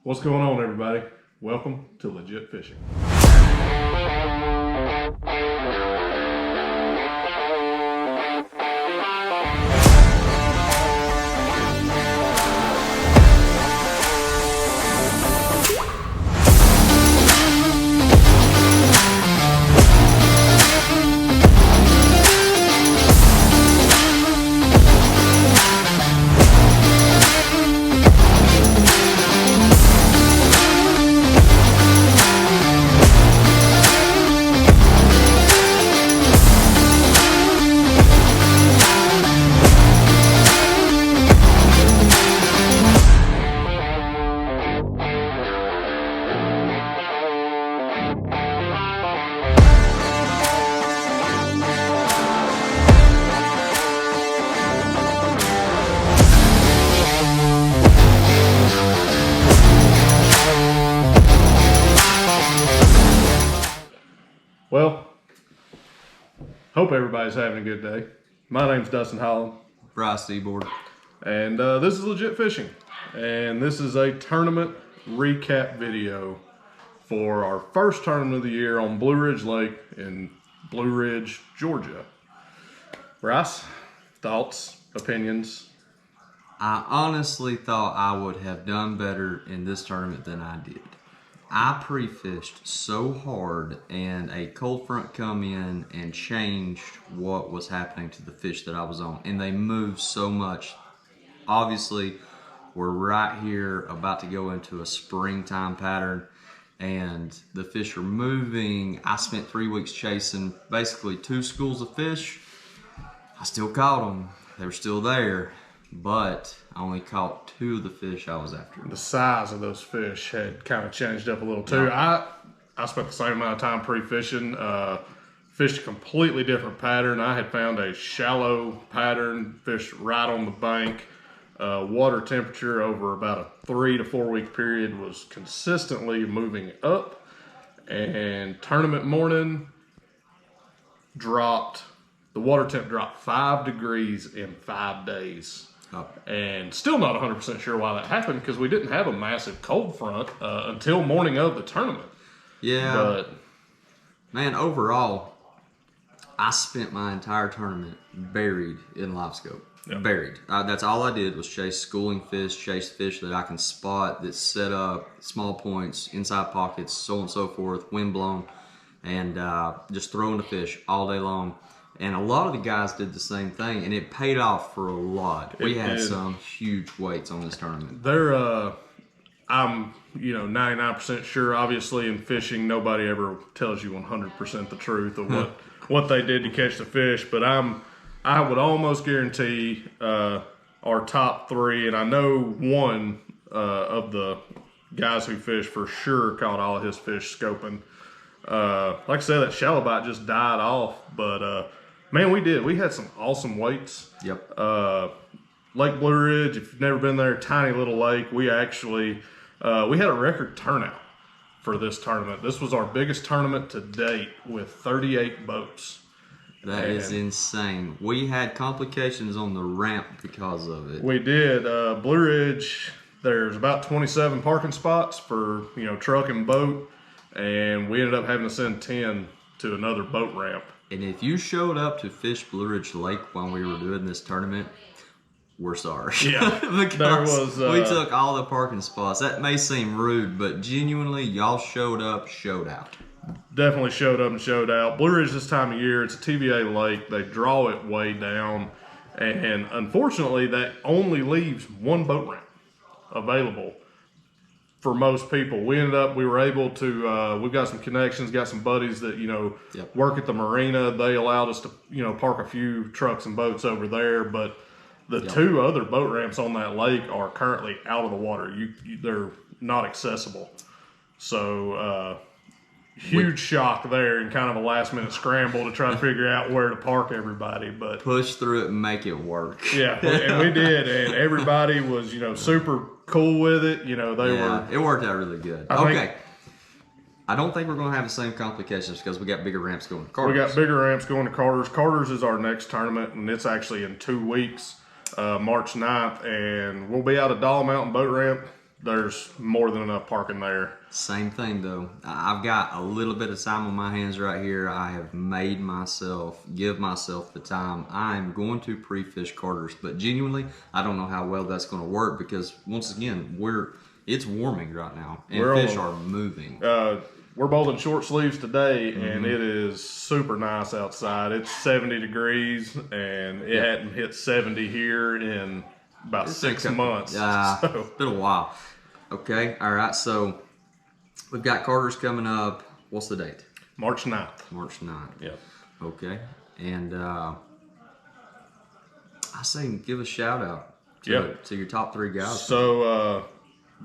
What's going on, everybody? Welcome to Legit Fishing. Well, hope everybody's having a good day. My name's Dustin Holland. Bryce Seaboard. And this is Legit Fishing. And this is a tournament recap video for our first tournament of the year on Blue Ridge Lake in Blue Ridge, Georgia. Bryce, thoughts, opinions? I honestly thought I would have done better in this tournament than I did. I pre-fished so hard, and a cold front come in and changed what was happening to the fish that I was on, and they moved so much. Obviously, we're right here about to go into a springtime pattern, and the fish are moving. I spent 3 weeks chasing basically 2 schools of fish. I still caught them. They were still there, but I only caught 2 of the fish I was after. The size of those fish had kind of changed up a little too. Yeah. I spent the same amount of time pre-fishing. Fished a completely different pattern. I had found a shallow pattern, fished right on the bank. Water temperature over about a 3 to 4 week period was consistently moving up. And tournament morning dropped, the water temp dropped 5 degrees in 5 days. And still not 100% sure why that happened, because we didn't have a massive cold front until morning of the tournament. Yeah. But man, overall, I spent my entire tournament buried in LiveScope. Yep. Buried. That's all I did was chase schooling fish, chase fish that I can spot, that set up small points, inside pockets, so on and so forth, wind blown, and just throwing the fish all day long. And a lot of the guys did the same thing, and it paid off for a lot. We had some huge weights on this tournament. I'm 99% sure. Obviously, in fishing, nobody ever tells you 100% the truth of what they did to catch the fish. But I would almost guarantee our top 3, and I know one of the guys who fished for sure caught all of his fish scoping. Like I said, that shallow bite just died off, but. Man, we did. We had some awesome weights. Yep. Lake Blue Ridge, if you've never been there, tiny little lake. We actually, we had a record turnout for this tournament. This was our biggest tournament to date with 38 boats. That is insane. We had complications on the ramp because of it. We did. Blue Ridge, there's about 27 parking spots for, truck and boat. And we ended up having to send 10 to another boat ramp. And if you showed up to fish Blue Ridge Lake while we were doing this tournament, we're sorry. Yeah, because we took all the parking spots. That may seem rude, but genuinely, y'all showed up, showed out. Definitely showed up and showed out. Blue Ridge this time of year, it's a TVA lake. They draw it way down. And unfortunately, that only leaves one boat ramp available for most people. We were able to, we've got some connections, got some buddies that, Yep. work at the marina. They allowed us to, park a few trucks and boats over there, but the 2 other boat ramps on that lake are currently out of the water. They're not accessible. So, huge shock there and kind of a last minute scramble to try to figure out where to park everybody. But push through it and make it work. Yeah, and we did, and everybody was super cool with it. It worked out really good. I don't think we're going to have the same complications because we got bigger ramps going to Carter's. We got bigger ramps going to Carter's. Carter's is our next tournament, and it's actually in 2 weeks, March 9th, and we'll be out at Dollar Mountain Boat Ramp there's more than enough parking there. Same thing though. I've got a little bit of time on my hands right here. I have made give myself the time. I'm going to pre-fish Carter's, but genuinely, I don't know how well that's going to work because once again, it's warming right now and fish are moving. We're both in short sleeves today, and it is super nice outside. It's 70 degrees, and it hadn't hit 70 here in about 6 months. So. It's been a while. Okay, all right, so we've got Carter's coming up. What's the date? March 9th. March 9th. Yep. Okay, and I say give a shout out to your top 3 guys. So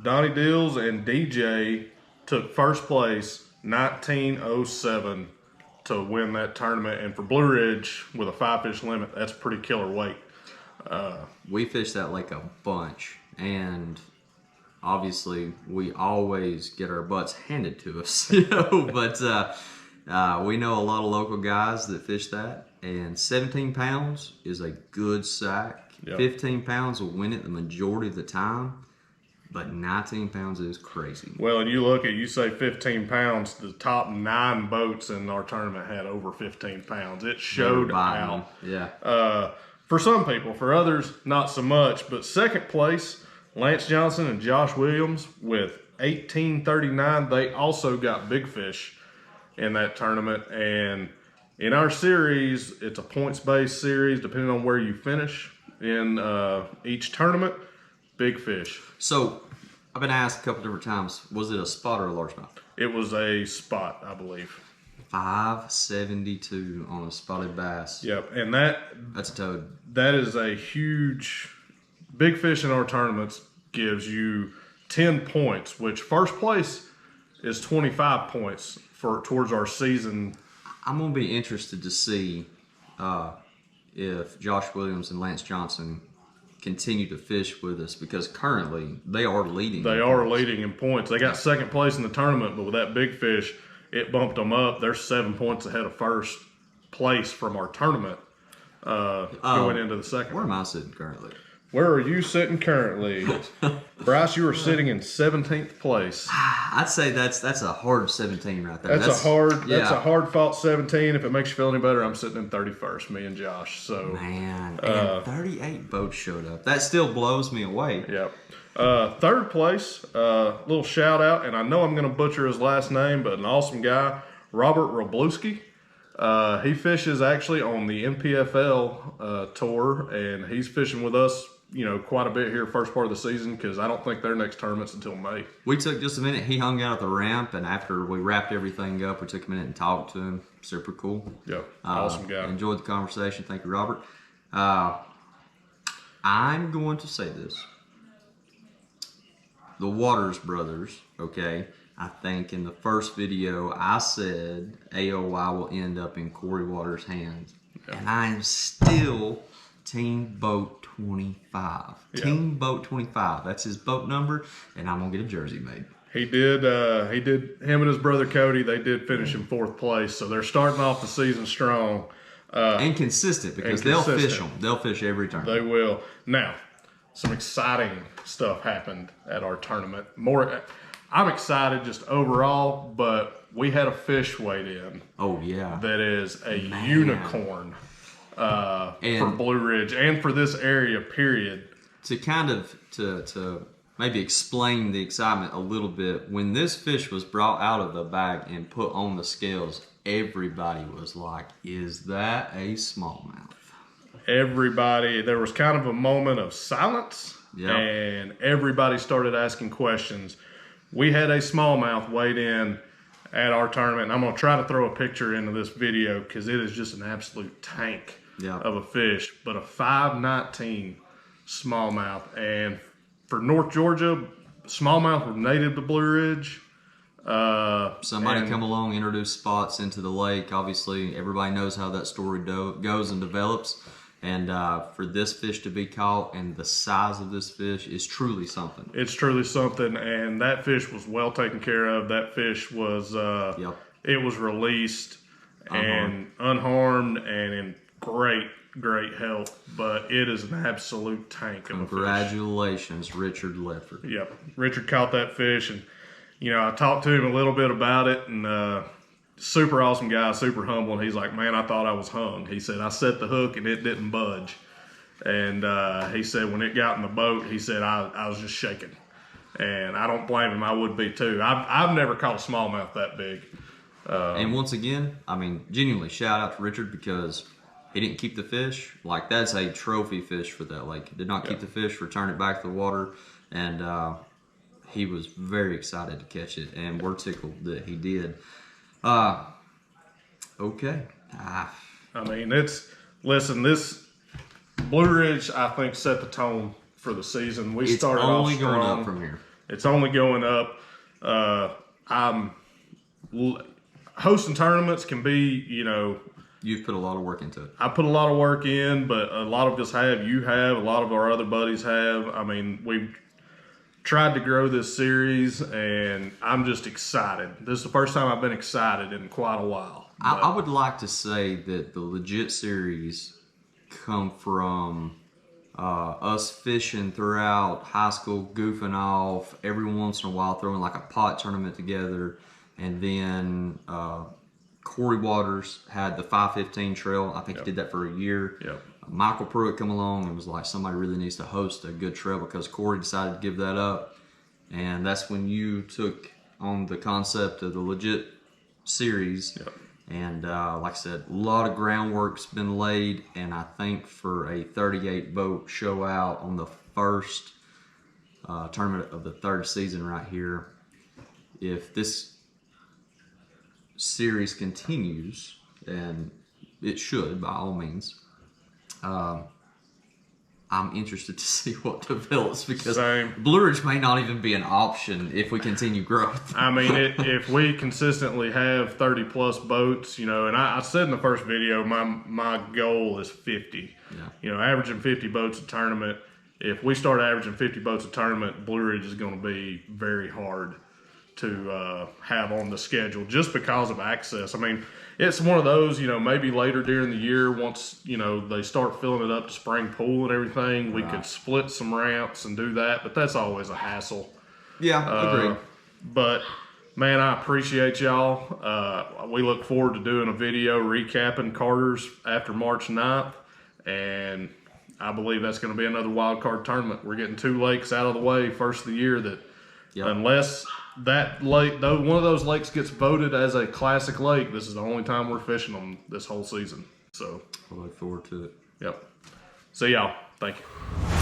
Donnie Dills and DJ took first place 1907 to win that tournament, and for Blue Ridge with a 5-fish limit, that's pretty killer weight. We fished that lake a bunch, and obviously we always get our butts handed to us, but we know a lot of local guys that fish that, and 17 pounds is a good sack. 15 pounds will win it the majority of the time. But 19 pounds is crazy. Well, and you say 15 pounds, the top 9 boats in our tournament had over 15 pounds. It showed out. Yeah. For some people, for others, not so much. But second place, Lance Johnson and Josh Williams with 1839. They also got big fish in that tournament. And in our series, it's a points-based series, depending on where you finish in each tournament. Big fish. So, I've been asked a couple different times, was it a spot or a largemouth? It was a spot, I believe. 572 on a spotted bass. Yep, and that's a toad. That is a huge, big fish in our tournaments gives you 10 points, which first place is 25 points towards our season. I'm going to be interested to see if Josh Williams and Lance Johnson continue to fish with us, because currently they are leading. They are leading in points. They got second place in the tournament, but with that big fish, it bumped them up. They're 7 points ahead of first place from our tournament going into the second. Where am I sitting currently? Where are you sitting currently? Bryce, you are sitting in 17th place. I'd say that's a hard 17 right there. That's a hard fought 17. If it makes you feel any better, I'm sitting in 31st, me and Josh. So man, and 38 boats showed up. That still blows me away. Yep. Third place, little shout out, and I know I'm going to butcher his last name, but an awesome guy, Robert Roblewski. He fishes actually on the NPFL tour, and he's fishing with us, quite a bit here first part of the season, because I don't think their next tournament's until May. We took just a minute. He hung out at the ramp, and after we wrapped everything up, we took a minute and talked to him. Super cool. Yep, awesome guy. Enjoyed the conversation. Thank you, Robert. I'm going to say this. The Waters brothers, okay? I think in the first video, I said AOY will end up in Corey Waters' hands. Yeah. And I am still Team Boat 25. Yeah. Team Boat 25. That's his boat number, and I'm going to get a jersey made. He did, him and his brother Cody, they did finish in 4th place. So they're starting off the season strong. And consistent, because they'll fish them. They'll fish every turn. They will. Now, some exciting stuff happened at our tournament. I'm excited just overall, but we had a fish weighed in. Oh, yeah. That is a unicorn for Blue Ridge and for this area, period. To kind of, to maybe explain the excitement a little bit, when this fish was brought out of the bag and put on the scales, everybody was like, is that a smallmouth? Everybody, there was kind of a moment of silence, and everybody started asking questions. We had a smallmouth weighed in at our tournament, and I'm going to try to throw a picture into this video because it is just an absolute tank of a fish, but a 519 smallmouth. And for North Georgia, smallmouth were native to Blue Ridge. Somebody come along, introduce spots into the lake. Obviously, everybody knows how that story goes and develops. And for this fish to be caught and the size of this fish is truly something. It's truly something, and that fish was well taken care of. That fish was, it was released and unharmed and in great great health, but it is an absolute tank of a fish. Congratulations, Richard Ledford. Yep. Richard caught that fish, and, I talked to him a little bit about it, and super awesome guy, super humble. And he's like, man, I thought I was hung. He said, I set the hook, and it didn't budge. And he said when it got in the boat, he said, I was just shaking. And I don't blame him. I would be too. I've never caught a smallmouth that big. And once again, I mean, genuinely shout out to Richard because he didn't keep the fish. Like, that's a trophy fish for that lake. He did not keep the fish, return it back to the water, and he was very excited to catch it, and we're tickled that he did. Okay. I mean, this Blue Ridge, I think, set the tone for the season. We started off strong. It's only going up from here. It's only going up. Hosting tournaments can be, You've put a lot of work into it. I put a lot of work in, but a lot of us have. You have. A lot of our other buddies have. I mean, we've tried to grow this series, and I'm just excited. This is the first time I've been excited in quite a while. I would like to say that the legit series come from us fishing throughout high school, goofing off, every once in a while throwing like a pot tournament together, and then Corey Waters had the 515 trail. I think he did that for a year. Yep. Michael Pruitt come along and was like, somebody really needs to host a good trail because Corey decided to give that up. And that's when you took on the concept of the legit series. Yep. And like I said, a lot of groundwork's been laid. And I think for a 38 boat show out on the first tournament of the third season right here, if this series continues, and it should by all means, I'm interested to see what develops because Blue Ridge may not even be an option if we continue growth. I mean, if we consistently have 30 plus boats, and I said in the first video, my goal is 50. Yeah. Averaging 50 boats a tournament. If we start averaging 50 boats a tournament, Blue Ridge is going to be very hard to have on the schedule just because of access. I mean, it's one of those, maybe later during the year, once, they start filling it up to spring pool and everything, we could split some ramps and do that, but that's always a hassle. Yeah, agreed. But, man, I appreciate y'all. We look forward to doing a video recapping Carter's after March 9th, and I believe that's going to be another wild card tournament. We're getting 2 lakes out of the way first of the year that unless that lake, though one of those lakes gets voted as a classic lake, this is the only time we're fishing them this whole season. So I look forward to it. Yep. See y'all. Thank you.